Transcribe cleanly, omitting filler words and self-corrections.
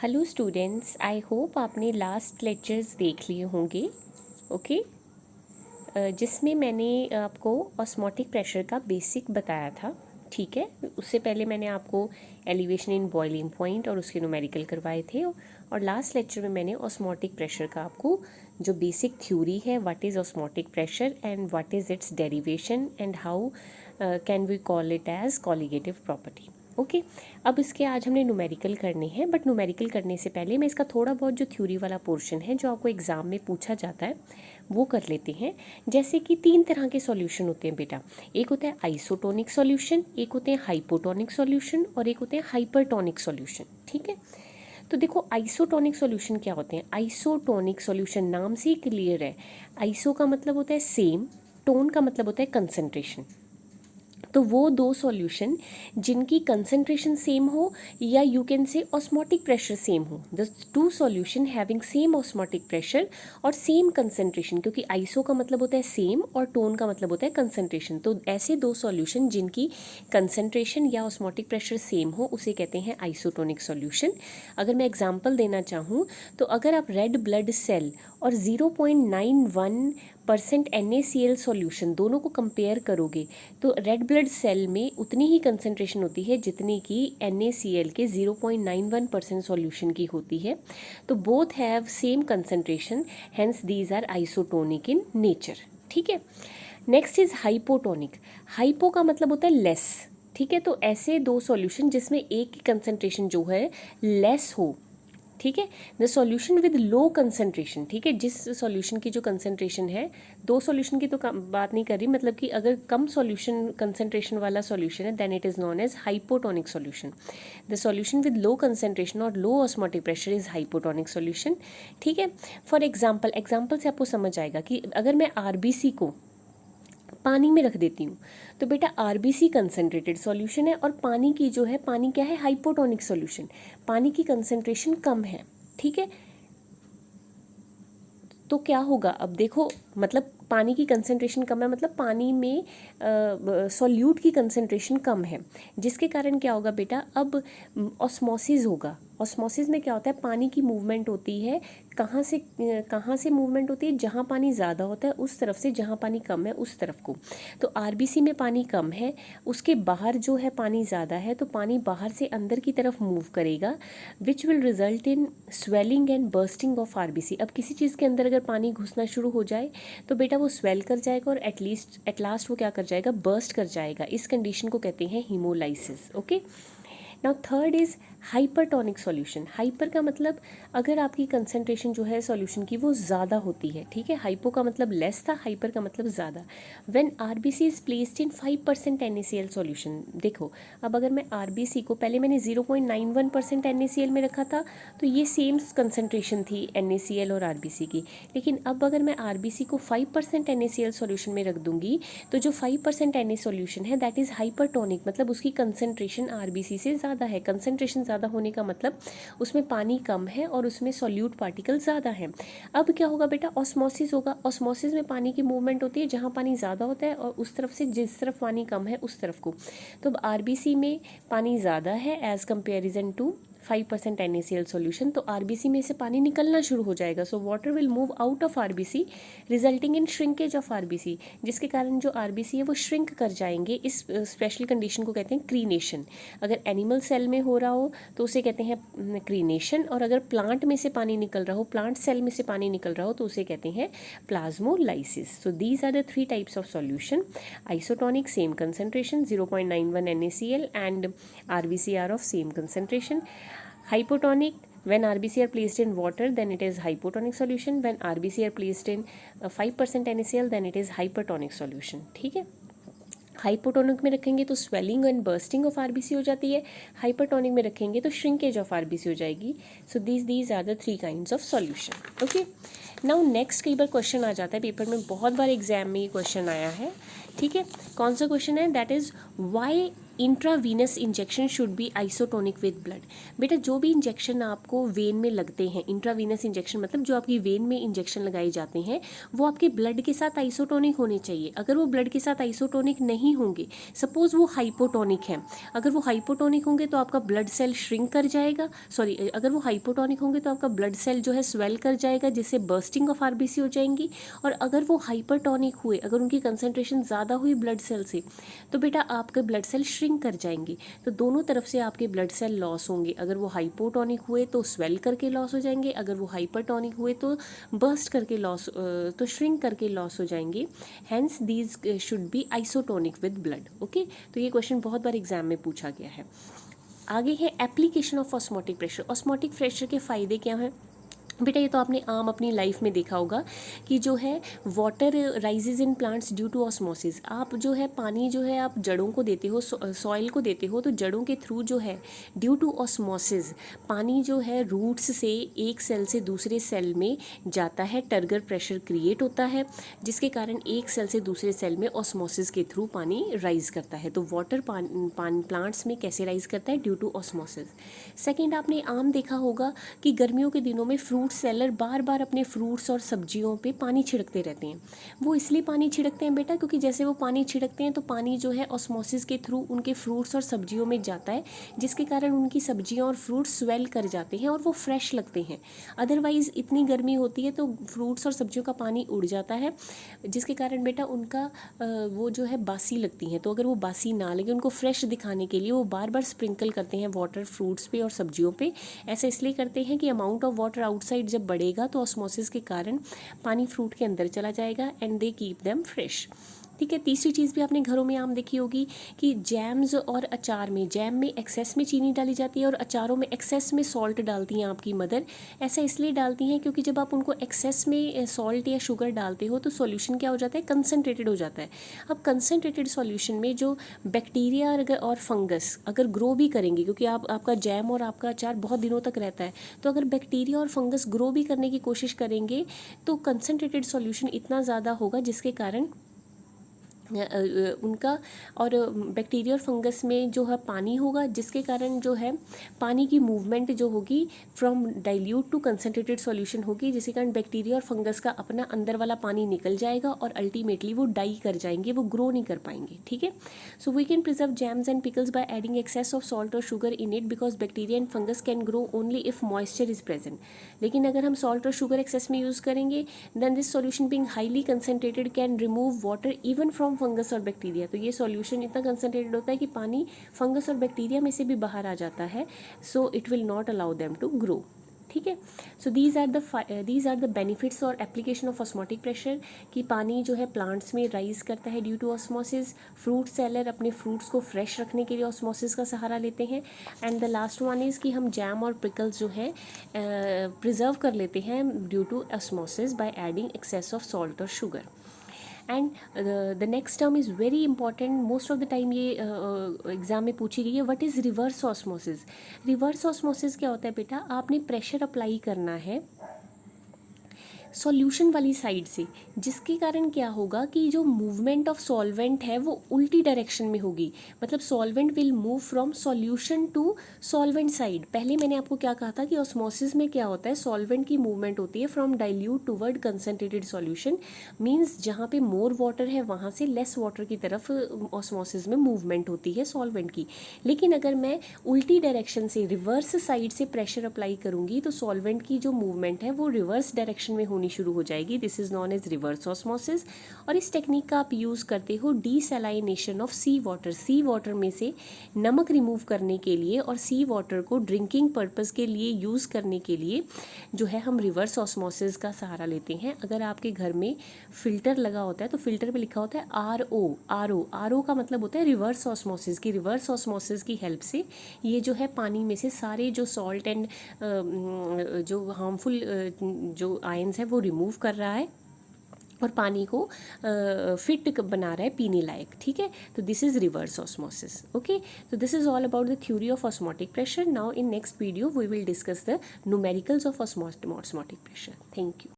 Hello students, I hope आपने last lectures देख लिए होंगे। ओके, जिसमें मैंने आपको ऑस्मोटिक प्रेशर का बेसिक बताया था। ठीक है, उससे पहले मैंने आपको एलिवेशन इन बॉइलिंग पॉइंट और उसके न्यूमेरिकल करवाए थे, और लास्ट लेक्चर में मैंने ऑस्मोटिक प्रेशर का आपको जो बेसिक थ्योरी है, what is osmotic pressure and what is its derivation and how can we call it as colligative property. Okay, अब इसके आज हमने न्यूमेरिकल करने हैं, बट न्यूमेरिकल करने से पहले मैं इसका थोड़ा बहुत जो थ्योरी वाला पोर्शन है जो आपको एग्जाम में पूछा जाता है वो कर लेते हैं। जैसे कि 3 तरह के सॉल्यूशन होते हैं बेटा, एक होता है आइसोटोनिक सॉल्यूशन, एक होते हैं हाइपोटोनिक सॉल्यूशन और एक होते हैं हाइपरटोनिक सॉल्यूशन। ठीक है, तो देखो आइसोटोनिक सॉल्यूशन क्या होते हैं। आइसोटोनिक सॉल्यूशन नाम से ही क्लियर है, आइसो का मतलब होता है सेम, टोन का मतलब होता है कंसंट्रेशन। तो वो दो सॉल्यूशन जिनकी कंसंट्रेशन सेम हो, या you can say osmotic pressure same हो, the two solution having same osmotic pressure और सेम कंसंट्रेशन, क्योंकि आइसो का मतलब होता है सेम और टोन का मतलब होता है कंसंट्रेशन। तो ऐसे दो सॉल्यूशन जिनकी कंसंट्रेशन या ऑस्मोटिक प्रेशर सेम हो उसे कहते हैं आइसोटोनिक सॉल्यूशन। अगर मैं एग्जांपल देना चाहूँ तो अगर आप रेड ब्लड सेल और 0.91% NaCl सॉल्यूशन दोनों को कंपेयर करोगे तो रेड ब्लड सेल में उतनी ही कंसंट्रेशन होती है जितनी कि NaCl के 0.91% सॉल्यूशन की होती है। तो both have same concentration, hence these are isotonic in nature. ठीक है, नेक्स्ट इज हाइपोटोनिक। हाइपो का मतलब होता है लेस। ठीक है, तो ऐसे दो सॉल्यूशन जिसमें एक की कंसंट्रेशन जो है लेस हो। ठीक है, the solution with low concentration. ठीक है, जिस सॉल्यूशन की जो कंसंट्रेशन है, दो सॉल्यूशन की तो बात नहीं कर रही, मतलब कि अगर कम सॉल्यूशन कंसंट्रेशन वाला सॉल्यूशन है then it is known as hypotonic solution. The solution with low concentration और low osmotic pressure is hypotonic solution. ठीक है, फॉर एग्जाम्पल से आपको समझ आएगा कि अगर मैं आरबीसी को पानी में रख देती हूँ तो बेटा आरबीसी कंसनट्रेटेड सॉल्यूशन है, और पानी की जो है, पानी क्या है, हाइपोटोनिक सॉल्यूशन, पानी की कंसंट्रेशन कम है। ठीक है, तो क्या होगा, अब देखो, मतलब पानी की कंसंट्रेशन कम है, मतलब पानी में सॉल्यूट की कंसंट्रेशन कम है, जिसके कारण क्या होगा बेटा, अब ऑस्मोसिस होगा। ऑस्मोसिस में क्या होता है, पानी की मूवमेंट होती है, कहाँ से मूवमेंट होती है, जहाँ पानी ज़्यादा होता है उस तरफ से, जहाँ पानी कम है उस तरफ को। तो आरबीसी में पानी कम है, उसके बाहर जो है पानी ज़्यादा है, तो पानी बाहर से अंदर की तरफ मूव करेगा, which will result in swelling and bursting of RBC. अब किसी चीज़ के अंदर अगर पानी घुसना शुरू हो जाए तो बेटा वो स्वेल कर जाएगा और एट लास्ट वो क्या कर जाएगा, बर्स्ट कर जाएगा। इस कंडीशन को कहते हैं haemolysis. Okay, now third is hypertonic solution. Hyper का मतलब अगर आपकी कंसंट्रेशन जो है सॉल्यूशन की वो ज़्यादा होती है। ठीक है, हाइपो का मतलब लेस था, हाइपर का मतलब ज़्यादा। When RBC is placed in 5% NaCl solution. देखो, अब अगर मैं आरबीसी को, पहले मैंने 0.91% NaCl में रखा था तो ये सेम कंसंट्रेशन थी NaCl और आरबीसी की, लेकिन अब अगर मैं आरबीसी को 5% NaCl सॉल्यूशन में रख दूंगी तो जो 5% Na सॉल्यूशन है दैट इज़ हाइपरटोनिक, मतलब उसकी कंसंट्रेशन आरबीसी से ज़्यादा है। कंसंट्रेशन ज़्यादा होने का मतलब उसमें पानी कम है और उसमें सॉल्यूट पार्टिकल ज़्यादा हैं। अब क्या होगा बेटा, ऑस्मोसिस होगा। ऑस्मोसिस में पानी की मूवमेंट होती है जहाँ पानी ज़्यादा होता है और उस तरफ से जिस तरफ पानी कम है उस तरफ को। तो अब आरबीसी में पानी ज़्यादा है as comparison to 5% NaCl solution, तो आरबीसी में से पानी निकलना शुरू हो जाएगा। So water will move out of RBC resulting in shrinkage of RBC, जिसके कारण जो आरबीसी है वो श्रिंक कर जाएंगे। इस स्पेशल कंडीशन को कहते हैं क्रीनेशन। अगर एनिमल सेल में हो रहा हो तो उसे कहते हैं क्रीनेशन, और अगर प्लांट में से पानी निकल रहा हो, प्लांट सेल में से पानी निकल रहा हो तो उसे कहते हैं plasmolysis. So these are the 3 types of solution. Isotonic same concentration 0.91 NaCl and RBC are of same concentration. Hypotonic, when RBC are placed in water then it is hypotonic solution. When RBC are placed in 5% NaCl then it is hypertonic solution. ठीक है, hypotonic में रखेंगे तो swelling and bursting of RBC हो जाती है, hypertonic में रखेंगे तो श्रिंकेज ऑफ आरबीसी हो जाएगी। So these are the 3 kinds of solution. Okay, now next कई बार क्वेश्चन आ जाता है पेपर में, बहुत बार एग्जाम में ये क्वेश्चन आया है। ठीक है, कौन सा क्वेश्चन है, that is why intravenous injection should be isotonic with blood. बेटा जो भी इंजेक्शन आपको वेन में लगते हैं, इंट्रावीनस इंजेक्शन मतलब जो आपकी वेन में इंजेक्शन लगाए जाते हैं, वो आपके ब्लड के साथ आइसोटोनिक होने चाहिए। अगर वो ब्लड के साथ आइसोटोनिक नहीं होंगे, सपोज वो हाइपोटोनिक है, अगर वो हाइपोटोनिक होंगे तो आपका ब्लड सेल श्रिंक कर जाएगा, सॉरी अगर वो हाइपोटोनिक होंगे तो आपका ब्लड सेल जो है स्वेल कर जाएगा, जिससे बर्स्टिंग ऑफ आरबीसी हो जाएंगी। और अगर वो हाइपरटोनिक हुए, अगर उनकी कंसंट्रेशन ज़्यादा हुई ब्लड सेल से, तो बेटा आपके ब्लड सेल श्रिंक कर जाएंगे। तो दोनों तरफ से आपके ब्लड सेल लॉस होंगे। अगर वो हाइपोटोनिक हुए तो स्वेल करके लॉस हो जाएंगे, अगर वो हाइपरटोनिक हुए तो बर्स्ट करके लॉस, तो श्रिंक करके लॉस हो जाएंगे। Hence these should be isotonic with blood. Okay, तो ये क्वेश्चन बहुत बार एग्जाम में पूछा गया है। आगे है application of osmotic pressure. Osmotic pressure के फ़ायदे क्या हैं बेटा? ये तो आपने आम अपनी लाइफ में देखा होगा कि जो है water rises in plants due to osmosis. आप जो है पानी जो है आप जड़ों को देते हो, सॉइल को देते हो, तो जड़ों के थ्रू जो है ड्यू टू ऑस्मोसिस पानी जो है रूट्स से एक सेल से दूसरे सेल में जाता है, टर्गर प्रेशर क्रिएट होता है, जिसके कारण एक सेल से दूसरे सेल में ऑस्मोसिस के थ्रू पानी राइज करता है। तो वाटर प्लांट्स में कैसे राइज करता है? Due to osmosis. सेकेंड, आपने आम देखा होगा कि गर्मियों के दिनों में फ्रूट सेलर बार बार अपने फ्रूट्स और सब्जियों पे पानी छिड़कते रहते हैं। वो इसलिए पानी छिड़कते हैं बेटा क्योंकि जैसे वो पानी छिड़कते हैं तो पानी जो है ऑस्मोसिस के थ्रू उनके फ्रूट्स और सब्जियों में जाता है, जिसके कारण उनकी सब्जियां और फ्रूट्स स्वेल कर जाते हैं और वो फ्रेश लगते हैं। अदरवाइज़ इतनी गर्मी होती है तो फ्रूट्स और सब्जियों का पानी उड़ जाता है, जिसके कारण बेटा उनका वो जो है बासी लगती हैं। तो अगर वो बासी ना लगे, उनको फ्रेश दिखाने के लिए वो बार बार स्प्रिंकल करते हैं वाटर फ्रूट्स पे और सब्जियों पे। ऐसा इसलिए करते हैं कि अमाउंट ऑफ वाटर आउटसाइड जब बढ़ेगा तो ऑस्मोसिस के कारण पानी फ्रूट के अंदर चला जाएगा and they keep them fresh. ठीक है। तीसरी चीज़ भी आपने घरों में आम देखी होगी कि जैम्स और अचार में, जैम में एक्सेस में चीनी डाली जाती है और अचारों में एक्सेस में सॉल्ट डालती हैं आपकी मदर। ऐसा इसलिए डालती हैं क्योंकि जब आप उनको एक्सेस में सॉल्ट या शुगर डालते हो तो सॉल्यूशन क्या हो जाता है? कंसनट्रेटेड हो जाता है। अब कंसनट्रेटेड सॉल्यूशन में जो बैक्टीरिया और फंगस अगर ग्रो भी करेंगे, क्योंकि आपका जैम और आपका अचार बहुत दिनों तक रहता है, तो अगर बैक्टीरिया और फंगस ग्रो भी करने की कोशिश करेंगे तो कंसनट्रेटेड सॉल्यूशन इतना ज़्यादा होगा जिसके कारण उनका और बैक्टीरिया और फंगस में जो है पानी होगा, जिसके कारण जो है पानी की मूवमेंट जो होगी from dilute to concentrated solution होगी, जिसके कारण बैक्टीरिया और फंगस का अपना अंदर वाला पानी निकल जाएगा और अल्टीमेटली वो डाई कर जाएंगे, वो ग्रो नहीं कर पाएंगे। ठीक है। So we can preserve jams and pickles by adding excess of salt और sugar in it because bacteria and fungus can grow only if moisture is present. लेकिन अगर हम सॉल्ट और शुगर एक्सेस में यूज़ करेंगे then this solution being highly concentrated can remove water even from fungus और bacteria. तो ये solution इतना कंसनट्रेटेड होता है कि पानी फंगस और बैक्टीरिया में से भी बाहर आ जाता है, so it will not allow them to grow. ठीक है। So these are the benefits और एप्लीकेशन ऑफ ऑस्मोटिक प्रेशर कि पानी जो है प्लांट्स में राइज करता है due to osmosis. Fruit seller अपने फ्रूट्स को फ्रेश रखने के लिए ऑस्मोसिस का सहारा लेते हैं। And the last one is कि हम जैम और पिकल्स जो है प्रिजर्व कर लेते हैं due to osmosis by adding excess of salt और sugar. And the next term is very important, most of the time ये एग्जाम में पूछी गई है। What is reverse osmosis? Reverse osmosis क्या होता है बेटा? आपने प्रेशर अप्लाई करना है सॉल्यूशन वाली साइड से, जिसके कारण क्या होगा कि जो मूवमेंट ऑफ सॉल्वेंट है वो उल्टी डायरेक्शन में होगी। मतलब solvent will move from solution to solvent side. पहले मैंने आपको क्या कहा था कि ऑस्मोसिस में क्या होता है, सॉल्वेंट की मूवमेंट होती है from dilute toward concentrated solution. Means जहाँ पे मोर वाटर है वहाँ से लेस वाटर की तरफ ऑस्मोसिस में मूवमेंट होती है सॉल्वेंट की। लेकिन अगर मैं उल्टी डायरेक्शन से, रिवर्स साइड से प्रेशर अप्लाई करूँगी तो सॉल्वेंट की जो मूवमेंट है वो रिवर्स डायरेक्शन में शुरू हो जाएगी। This is known as reverse osmosis. और इस टेक्निक का आप यूज़ करते हो desalination of sea water, sea water में से नमक रिमूव करने के लिए और सी वाटर को ड्रिंकिंग पर्पज़ के लिए यूज़ करने के लिए जो है हम रिवर्स ऑस्मोसिस का सहारा लेते हैं। अगर आपके घर में फ़िल्टर लगा होता है तो फिल्टर पे लिखा होता है आर ओ का मतलब होता है रिवर्स ऑस्मोसिस की। रिवर्स ऑस्मोसिस की हेल्प से ये जो है पानी में से सारे जो सॉल्ट एंड जो हार्मफुल जो आयंस है वो रिमूव कर रहा है और पानी को फिट बना रहा है पीने लायक। ठीक है। तो this is reverse osmosis. Okay, तो this is all about the theory of osmotic pressure. Now in next video we will discuss the numericals of osmotic pressure. Thank you.